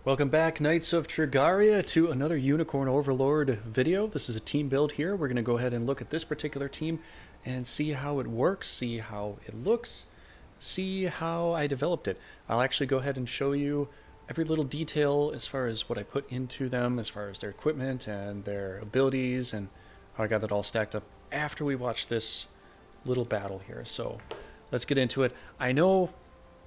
Welcome back, Knights of Trigaria, to another Unicorn Overlord video. This is a team build here. We're going to go ahead and look at this particular team and see how it works, see how it looks, see how I developed it. I'll actually go ahead and show you every little detail as far as what I put into them, as far as their equipment and their abilities, and how I got it all stacked up after we watch this little battle here. So let's get into it. I know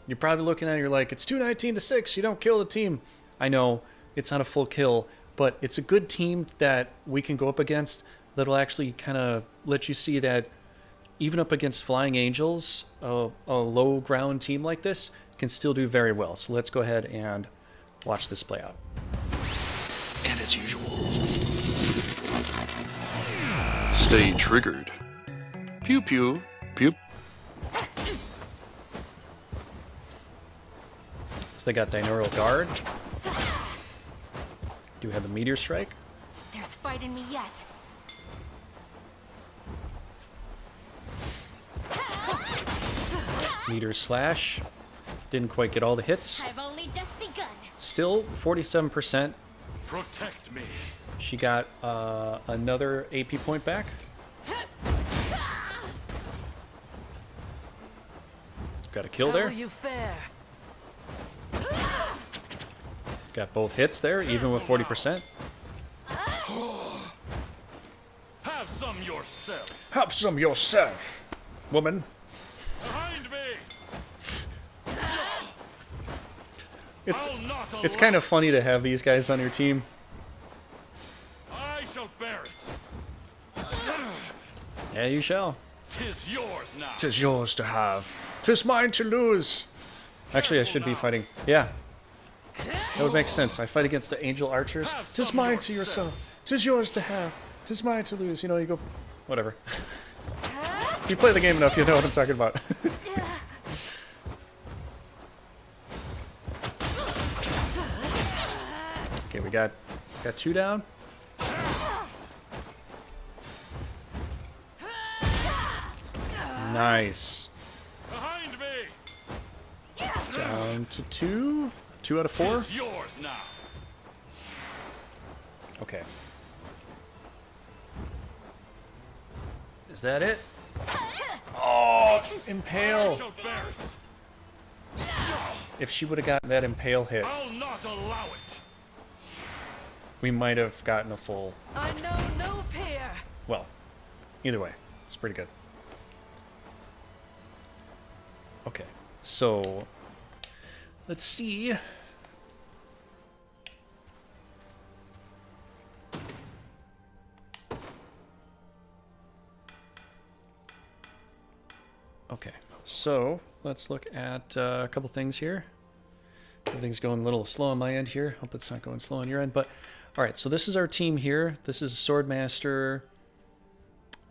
you're probably looking at it, you're like, it's 219 to 6, you don't kill the team. I know it's not a full kill, but it's a good team that we can go up against that'll actually kind of let you see that even up against Flying Angels, a low ground team like this can still do very well. So let's go ahead and watch this play out. And as usual, stay triggered. Pew pew, pew. So they got Dinaural Guard. Do we have the Meteor Strike? There's fight in me yet. Meteor Slash. Didn't quite get all the hits. I've only just begun. Still 47%. Protect me. She got another AP point back. Got a kill there. How will you fare? Got both hits there, even with 40%. Have some yourself. Have some yourself, woman. Behind me. It's I'll not it's allow kind of funny to have these guys on your team. I shall bear it. Yeah, you shall. 'Tis yours now. 'Tis yours to have. 'Tis mine to lose. Actually, I should be fighting. Yeah. That would make sense. I fight against the angel archers. 'Tis mine to yourself. 'Tis yours to have. 'Tis mine to lose. You know, you go... Whatever. You play the game enough, you know what I'm talking about. Okay, we got two down. Nice. Behind me. Down to two. 2 out of 4. 'Tis yours now. Okay. Is that it? Oh, impale. I shall bear it. If she would have gotten that impale hit, I'll not allow it. we might have gotten a full... I know no peer. Well, either way, it's pretty good. Okay, so let's see. Okay, so let's look at a couple things here. Everything's going a little slow on my end here. Hope it's not going slow on your end. But all right, so this is our team here. This is a Swordmaster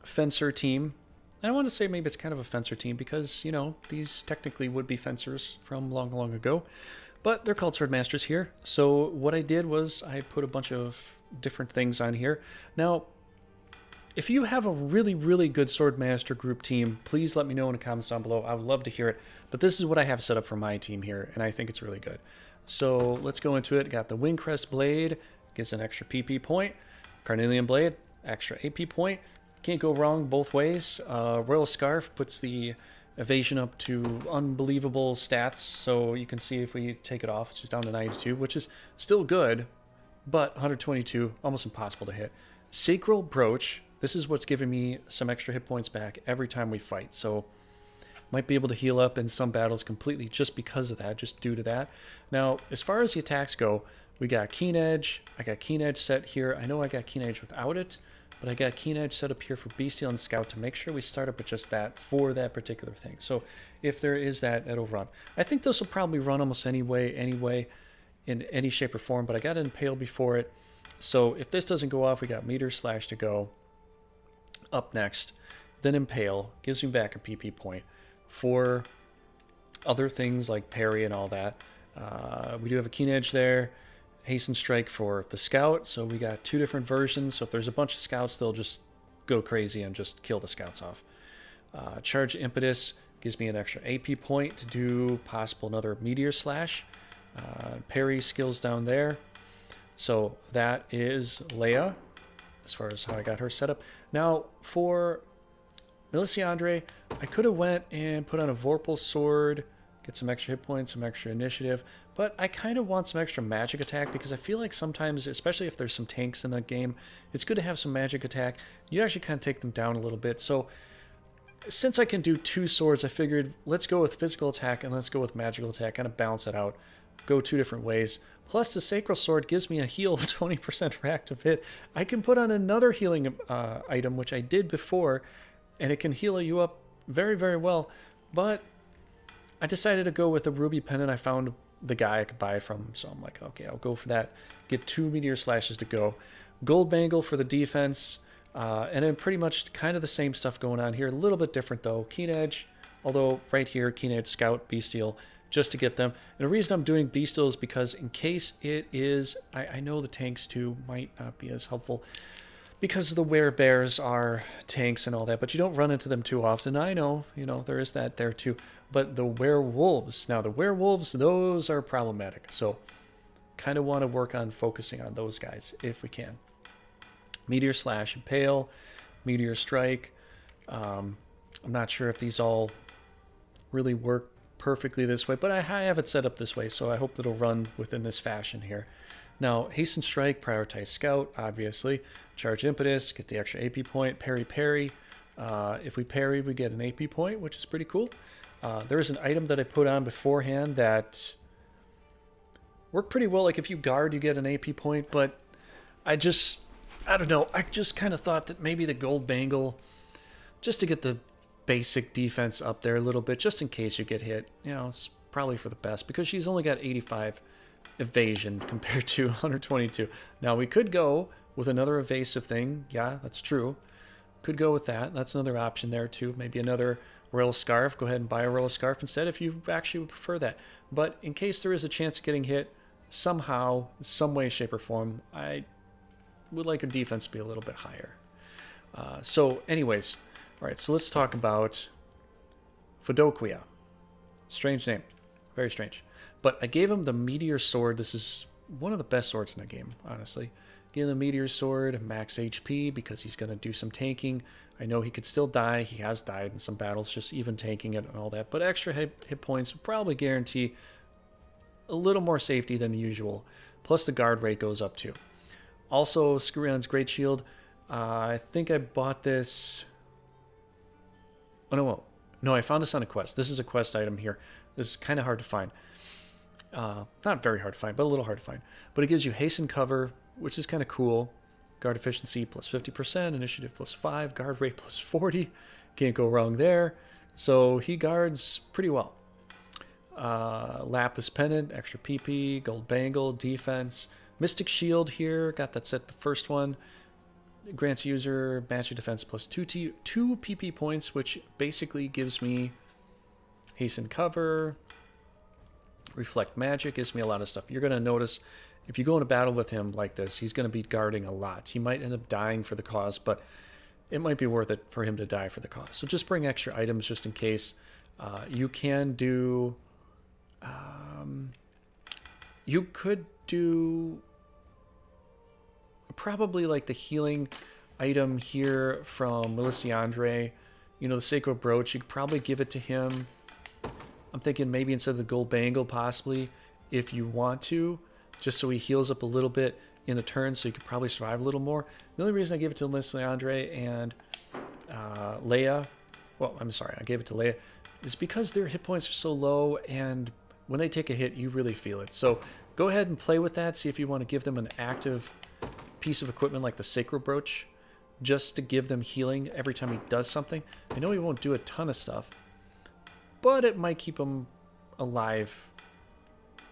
Fencer team. And I want to say maybe it's kind of a Fencer team because, you know, these technically would be fencers from long, long ago. But they're called Swordmasters here. So what I did was I put a bunch of different things on here. Now, if you have a really, really good Swordmaster group team, please let me know in the comments down below. I would love to hear it. But this is what I have set up for my team here, and I think it's really good. So let's go into it. Got the Wingcrest Blade, gets an extra PP point. Carnelian Blade, extra AP point. Can't go wrong both ways. Royal Scarf puts the evasion up to unbelievable stats. So you can see if we take it off, it's just down to 92, which is still good, but 122, almost impossible to hit. Sacral Brooch. This is what's giving me some extra hit points back every time we fight. So might be able to heal up in some battles completely just because of that, just due to that. Now, as far as the attacks go, we got Keen Edge. I got Keen Edge set here. I know I got Keen Edge without it, but I got Keen Edge set up here for Bestial and Scout to make sure we start up with just that for that particular thing. So if there is that, it'll run. I think this will probably run almost anyway, in any shape or form, but I got an Impale before it. So if this doesn't go off, we got Meteor Slash to go up next. Then Impale gives me back a PP point for other things like parry and all that. We do have a Keen Edge there. Hasten Strike for the Scout. So we got 2 different versions. So if there's a bunch of Scouts, they'll just go crazy and just kill the Scouts off. Charge Impetus gives me an extra AP point to do possible another Meteor Slash. Parry skills down there. So that is Leia, as far as how I got her set up. Now, for Melisandre, I could have went and put on a Vorpal Sword, get some extra hit points, some extra initiative, but I kind of want some extra magic attack because I feel like sometimes, especially if there's some tanks in the game, it's good to have some magic attack. You actually kind of take them down a little bit. So since I can do 2 swords, I figured let's go with physical attack and let's go with magical attack, kind of balance it out, go 2 different ways. Plus the Sacral Sword gives me a heal of 20% for active hit. I can put on another healing item, which I did before, and it can heal you up very, very well. But I decided to go with a Ruby Pendant. I found the guy I could buy it from, so I'm like, okay, I'll go for that. Get 2 Meteor Slashes to go. Gold Bangle for the defense, and then pretty much kind of the same stuff going on here. A little bit different though. Keen Edge, although right here, Keen Edge, Scout, Bestial, just to get them. And the reason I'm doing Bestial is because in case it is, I know the tanks too might not be as helpful because the werebears are tanks and all that, but you don't run into them too often. I know, you know, there is that there too. But the werewolves, now the werewolves, those are problematic. So kind of want to work on focusing on those guys if we can. Meteor Slash, Impale, Meteor Strike. I'm not sure if these all really work perfectly this way, but I have it set up this way, so I hope it'll run within this fashion here. Now, Hasten Strike, prioritize Scout, obviously. Charge Impetus, get the extra AP point. Parry. If we parry, we get an AP point, which is pretty cool. There is an item that I put on beforehand that worked pretty well. Like if you guard, you get an AP point, but I don't know. I just kind of thought that maybe the Gold Bangle, just to get the basic defense up there a little bit, just in case you get hit. You know, it's probably for the best because she's only got 85 evasion compared to 122. Now we could go with another evasive thing. Yeah, that's true. Could go with that. That's another option there too. Maybe another Royal Scarf. Go ahead and buy a Royal Scarf instead if you actually would prefer that. But in case there is a chance of getting hit somehow, some way, shape, or form, I would like a defense to be a little bit higher. So anyways, all right, so let's talk about Fedoquia. Strange name. Very strange. But I gave him the Meteor Sword. This is one of the best swords in the game, honestly. Give him the Meteor Sword, max HP, because he's going to do some tanking. I know he could still die. He has died in some battles, just even tanking it and all that. But extra hit points would probably guarantee a little more safety than usual. Plus the guard rate goes up too. Also, Skyrion's Great Shield. I think I bought this... Oh, no, I found this on a quest. This is a quest item here. This is kind of hard to find. Not very hard to find, but a little hard to find. But it gives you hasten cover, which is kind of cool. Guard efficiency plus 50%, initiative plus 5, guard rate plus 40. Can't go wrong there. So he guards pretty well. Lapis Pendant, extra PP, Gold Bangle, defense. Mystic Shield here, got that set the first one. Grants user magic defense plus 2 PP points, which basically gives me hasten cover. Reflect magic gives me a lot of stuff. You're going to notice if you go into battle with him like this, he's going to be guarding a lot. He might end up dying for the cause, but it might be worth it for him to die for the cause. So just bring extra items just in case. You can do... you could do... probably like the healing item here from Melisandre. You know, the Sacred Brooch. You could probably give it to him. I'm thinking maybe instead of the Gold Bangle, possibly, if you want to, just so he heals up a little bit in the turn, so he could probably survive a little more. The only reason I gave it to Melisandre and Leia, well, I'm sorry, I gave it to Leia, is because their hit points are so low, and when they take a hit, you really feel it. So go ahead and play with that. See if you want to give them an active piece of equipment like the Sacred Brooch, just to give them healing every time he does something. I know he won't do a ton of stuff, but it might keep him alive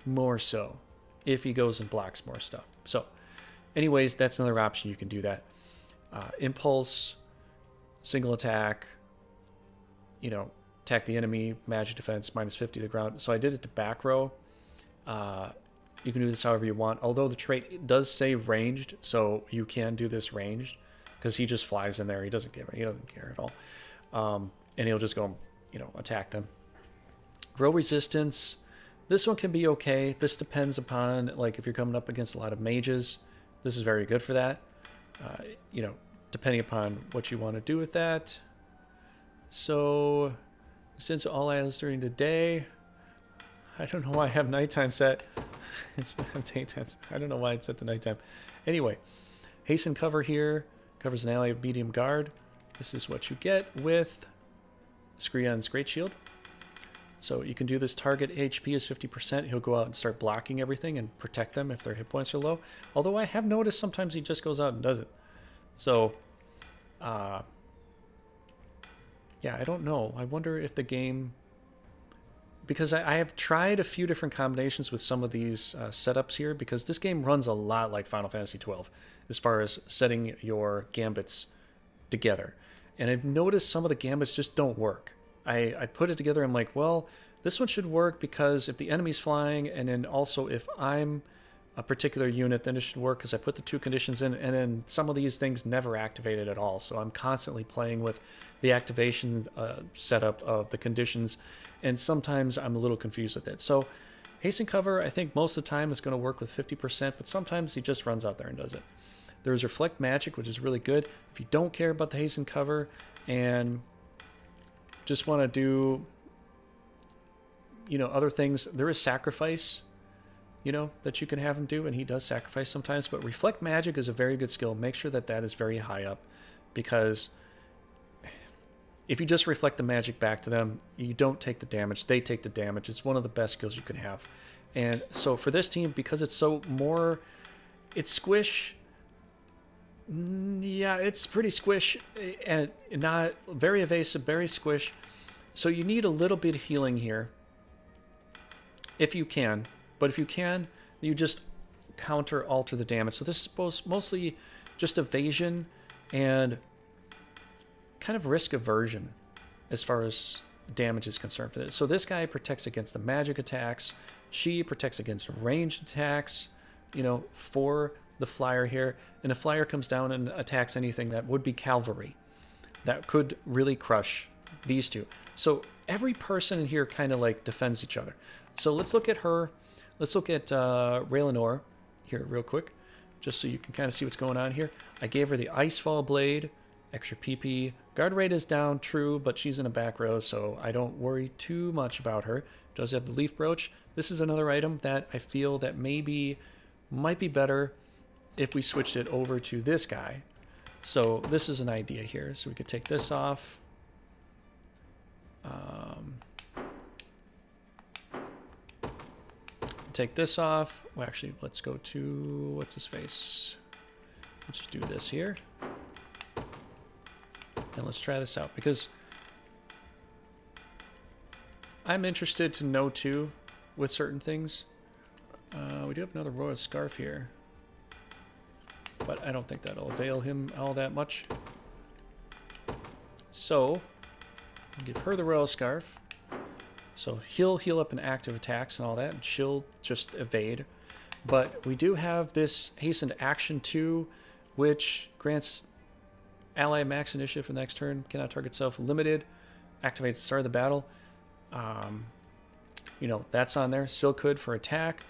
more so if he goes and blocks more stuff. So anyways, that's another option. You can do that. Impulse, single attack, you know, attack the enemy, magic defense, minus 50 to the ground. So I did it to back row. You can do this however you want, although the trait does say ranged, so you can do this ranged because he just flies in there. He doesn't care at all. And he'll just go, you know, attack them. Row resistance, This one can be okay. This depends upon, like, if you're coming up against a lot of mages, this is very good for that. You know, depending upon what you want to do with that. So, since all items during the day, I don't know why I have nighttime set. I don't know why it's set to nighttime. Anyway, hasten cover here covers an ally of medium guard. This is what you get with Screon's Great Shield. So you can do this. Target HP is 50%. He'll go out and start blocking everything and protect them if their hit points are low. Although I have noticed sometimes he just goes out and does it. So, yeah, I don't know. I wonder if the game... Because I have tried a few different combinations with some of these setups here, because this game runs a lot like Final Fantasy XII as far as setting your gambits together. And I've noticed some of the gambits just don't work. I put it together, I'm like, well, this one should work because if the enemy's flying, and then also if I'm a particular unit, then it should work because I put the 2 conditions in, and then some of these things never activated at all. So I'm constantly playing with the activation setup of the conditions, and sometimes I'm a little confused with it. So hasten cover, I think most of the time is going to work with 50%, but sometimes he just runs out there and does it. There's reflect magic, which is really good. If you don't care about the hasten cover and just want to do, you know, other things, there is sacrifice, you know, that you can have him do, and he does sacrifice sometimes. But reflect magic is a very good skill. Make sure that that is very high up, because if you just reflect the magic back to them, you don't take the damage, they take the damage. It's one of the best skills you can have. And so for this team, because it's so more, it's squish. Yeah, it's pretty squish and not very evasive, very squish. So you need a little bit of healing here if you can. But if you can, you just alter the damage. So this is mostly just evasion and kind of risk aversion as far as damage is concerned for this. So this guy protects against the magic attacks. She protects against ranged attacks, you know, for the flyer here. And the flyer comes down and attacks anything that would be cavalry. That could really crush these two. So every person in here kind of like defends each other. So let's look at her. Let's look at Raylanor here real quick, just so you can kind of see what's going on here. I gave her the Icefall Blade, extra PP. Guard rate is down, true, but she's in a back row, so I don't worry too much about her. Does have the Leaf Brooch. This is another item that I feel that maybe might be better if we switched it over to this guy. So this is an idea here. So we could take this off. Take this off. Well, actually, let's go to, what's his face? Let's just do this here. And let's try this out, because I'm interested to know too with certain things. We do have another Royal Scarf here, but I don't think that'll avail him all that much. So I'll give her the Royal Scarf. So he'll heal up in active attacks and all that, and she'll just evade. But we do have this hastened action 2, which grants ally max initiative for the next turn, cannot target self, limited, activates the start of the battle. You know, that's on there. Silk Hood for attack.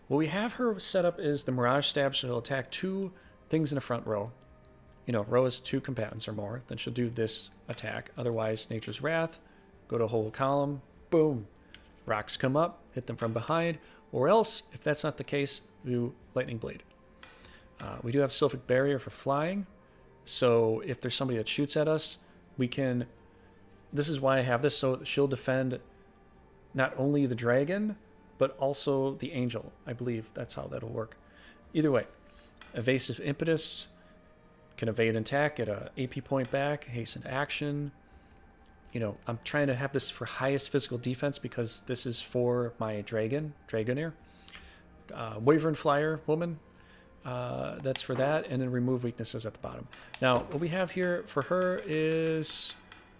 What we have her set up is the Mirage Stab, so she'll attack 2 things in the front row. You know, row is 2 combatants or more, then she'll do this attack. Otherwise, Nature's Wrath, go to a whole column, boom. Rocks come up, hit them from behind, or else, if that's not the case, do Lightning Blade. We do have Sylphic Barrier for flying, so if there's somebody that shoots at us, we can... This is why I have this, so she'll defend not only the dragon, but also the angel. I believe that's how that'll work. Either way, Evasive Impetus, can evade and attack, get a AP point back, hastened action. You know, I'm trying to have this for highest physical defense because this is for my Dragonair. Wyvern Flyer Woman, that's for that, and then remove weaknesses at the bottom. Now, what we have here for her is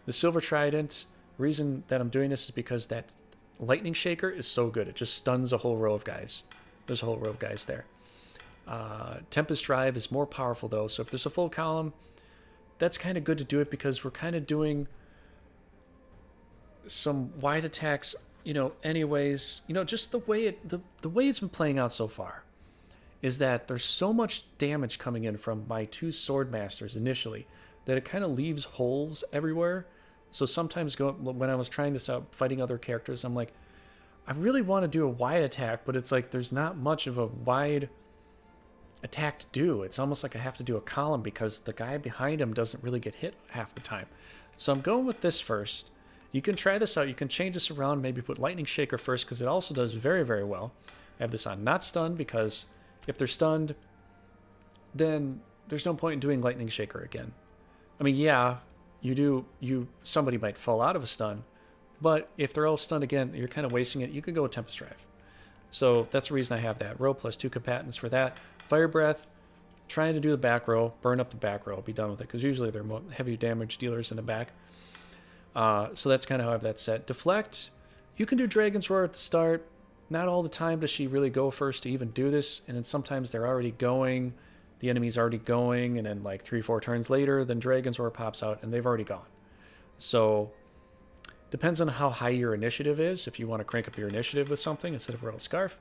the Silver Trident. The reason that I'm doing this is because that Lightning Shaker is so good. It just stuns a whole row of guys. There's a whole row of guys there. Tempest Drive is more powerful, though, so if there's a full column, that's kind of good to do it because we're kind of doing some wide attacks you know, anyways, you know, just the way the way it's been playing out so far is that there's so much damage coming in from my two sword masters initially that it kind of leaves holes everywhere. So sometimes when I was trying this out, fighting other characters, I'm like, I really want to do a wide attack, but it's like there's not much of a wide attack to do. It's almost like I have to do a column because the guy behind him doesn't really get hit half the time. So I'm going with this first. You can try this out. You can change this around, maybe put Lightning Shaker first because it also does very, very well. I have this on not stunned because if they're stunned, then there's no point in doing Lightning Shaker again. I mean, yeah, somebody might fall out of a stun, but if they're all stunned again, you're kind of wasting it. You could go with Tempest Drive. So that's the reason I have that. Row plus 2 combatants for that. Fire Breath, trying to do the back row, burn up the back row, be done with it, because usually they're heavy damage dealers in the back. So that's kind of how I have that set. Deflect, you can do Dragon's Roar at the start. Not all the time does she really go first to even do this, and then sometimes they're already going, the enemy's already going, and then like 3-4 turns later, then Dragon's Roar pops out, and they've already gone. So, depends on how high your initiative is. If you want to crank up your initiative with something instead of Royal Scarf,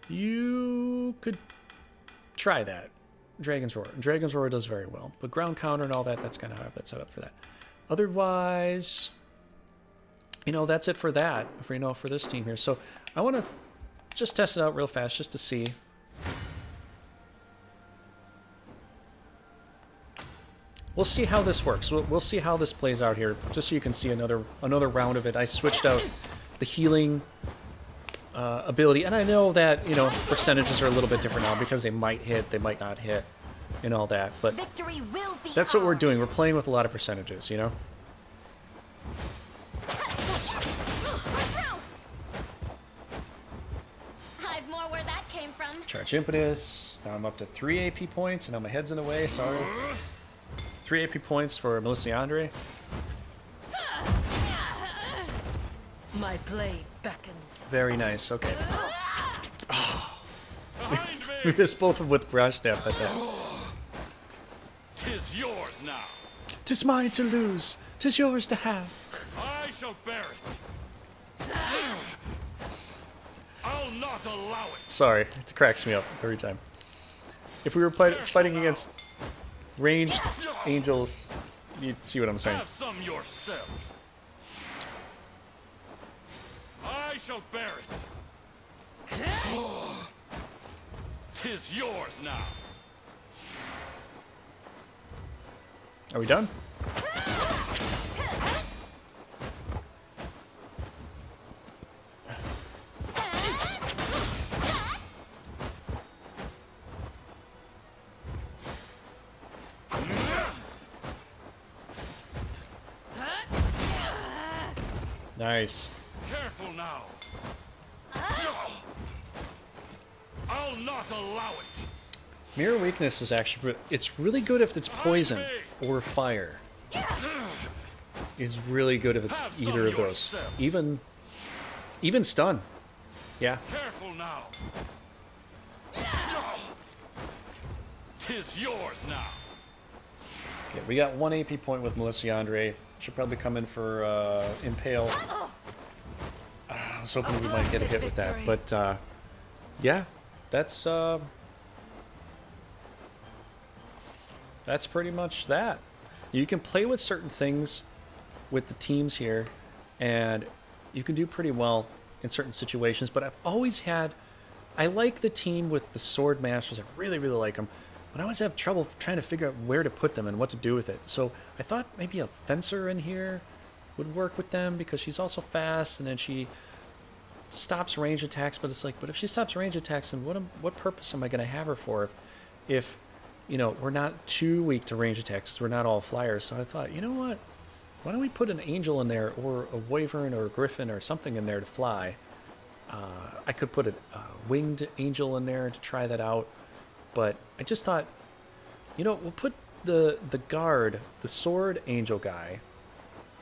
you could try that. Dragon's Roar. Dragon's Roar does very well. But ground counter and all that, that's kind of how I have that set up for that. Otherwise, you know, that's it for that, for this team here. So I want to just test it out real fast just to see. We'll see how this works. We'll see how this plays out here, just so you can see another round of it. I switched out the healing ability, and I know that, you know, percentages are a little bit different now because they might hit, they might not hit, and all that. But Victory will be that's what we're ours. doing. We're playing with a lot of percentages, you know. I've more where that came from. Charge Impetus. Now I'm up to 3 AP points, and now my head's in the way. Sorry. 3 AP points for Melisandre. My blade beckons. Very nice. Okay. Behind We me! missed both of them with Brush Step at that. Tis yours now. 'Tis mine to lose. 'Tis yours to have. I shall bear it. I'll not allow it. Sorry, it cracks me up every time. If we were fighting against ranged angels, you'd see what I'm saying. Have some yourself. I shall bear it. 'Tis yours now. Are we done? Nice. Careful now. I'll not allow it. Mirror weakness is actually, it's really good if it's poison or fire. It's really good if it's either of those. Even stun. Yeah. Careful now. 'Tis yours now. Okay, we got 1 AP point with Melisandre. Should probably come in for Impale. I was hoping we might get a hit with that, but yeah, that's pretty much that. You can play with certain things with the teams here, and you can do pretty well in certain situations. But I like the team with the Sword Masters. I really, really like them. But I always have trouble trying to figure out where to put them and what to do with it. So I thought maybe a Fencer in here would work with them because she's also fast, and then she stops range attacks. But it's like, but if she stops range attacks, then what purpose am I going to have her for? If you know, we're not too weak to range attacks. We're not all flyers. So I thought, you know what? Why don't we put an angel in there, or a wyvern, or a griffin, or something in there to fly? I could put a winged angel in there to try that out. But I just thought, you know, we'll put the guard, the sword angel guy,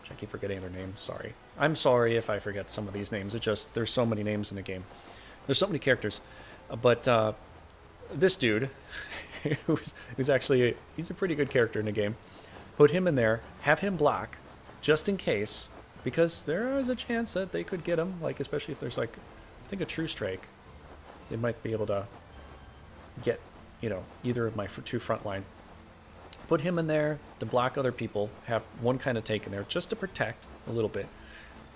which I keep forgetting their names, sorry. I'm sorry if I forget some of these names. It's just, there's so many names in the game. There's so many characters. But this dude, who's actually, he's a pretty good character in the game. Put him in there, have him block, just in case, because there is a chance that they could get him, like especially if there's like, I think a true strike, they might be able to get, you know, either of my two front line. Put him in there to block other people, have one kind of tank in there just to protect a little bit,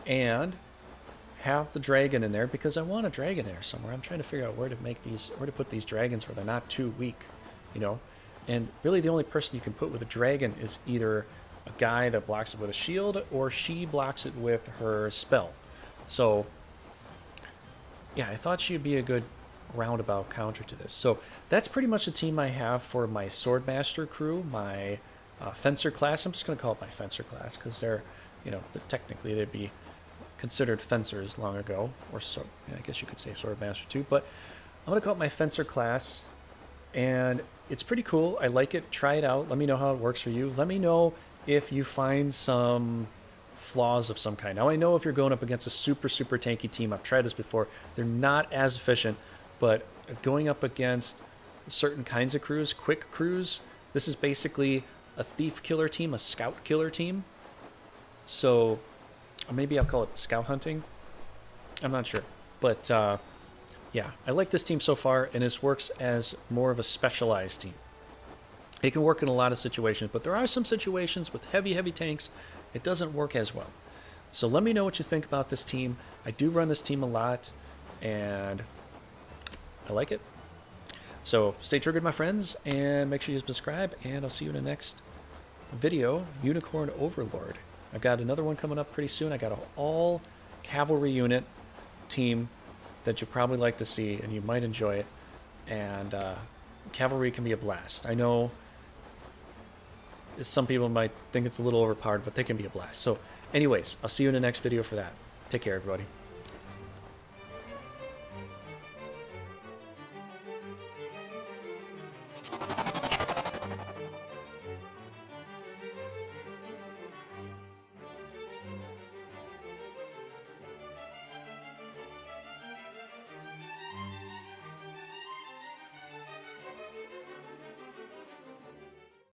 and have the dragon in there because I want a dragon there somewhere. I'm trying to figure out where to make these, where to put these dragons where they're not too weak, you know. And really the only person you can put with a dragon is either a guy that blocks it with a shield or she blocks it with her spell. So yeah, I thought she'd be a good roundabout counter to this. So that's pretty much the team I have for my Swordmaster crew, my Fencer class. I'm just going to call it my Fencer class because they're, you know, technically they'd be considered fencers long ago, or so, yeah, I guess you could say Swordmaster too, but I'm going to call it my Fencer class, and it's pretty cool. I like it. Try it out. Let me know how it works for you. Let me know if you find some flaws of some kind. Now, I know if you're going up against a super tanky team, I've tried this before, they're not as efficient, but going up against certain kinds of crews, quick crews, this is basically a thief killer team, a scout killer team. So maybe I'll call it scout hunting. I'm not sure. But yeah, I like this team so far, and this works as more of a specialized team. It can work in a lot of situations, but there are some situations with heavy tanks, it doesn't work as well. So let me know what you think about this team. I do run this team a lot, and I like it. So stay triggered, my friends, and make sure you subscribe, and I'll see you in the next video, Unicorn Overlord. I've got another one coming up pretty soon. I got an all cavalry unit team that you'll probably like to see, and you might enjoy it. And cavalry can be a blast. I know some people might think it's a little overpowered, but they can be a blast. So anyways, I'll see you in the next video for that. Take care, everybody.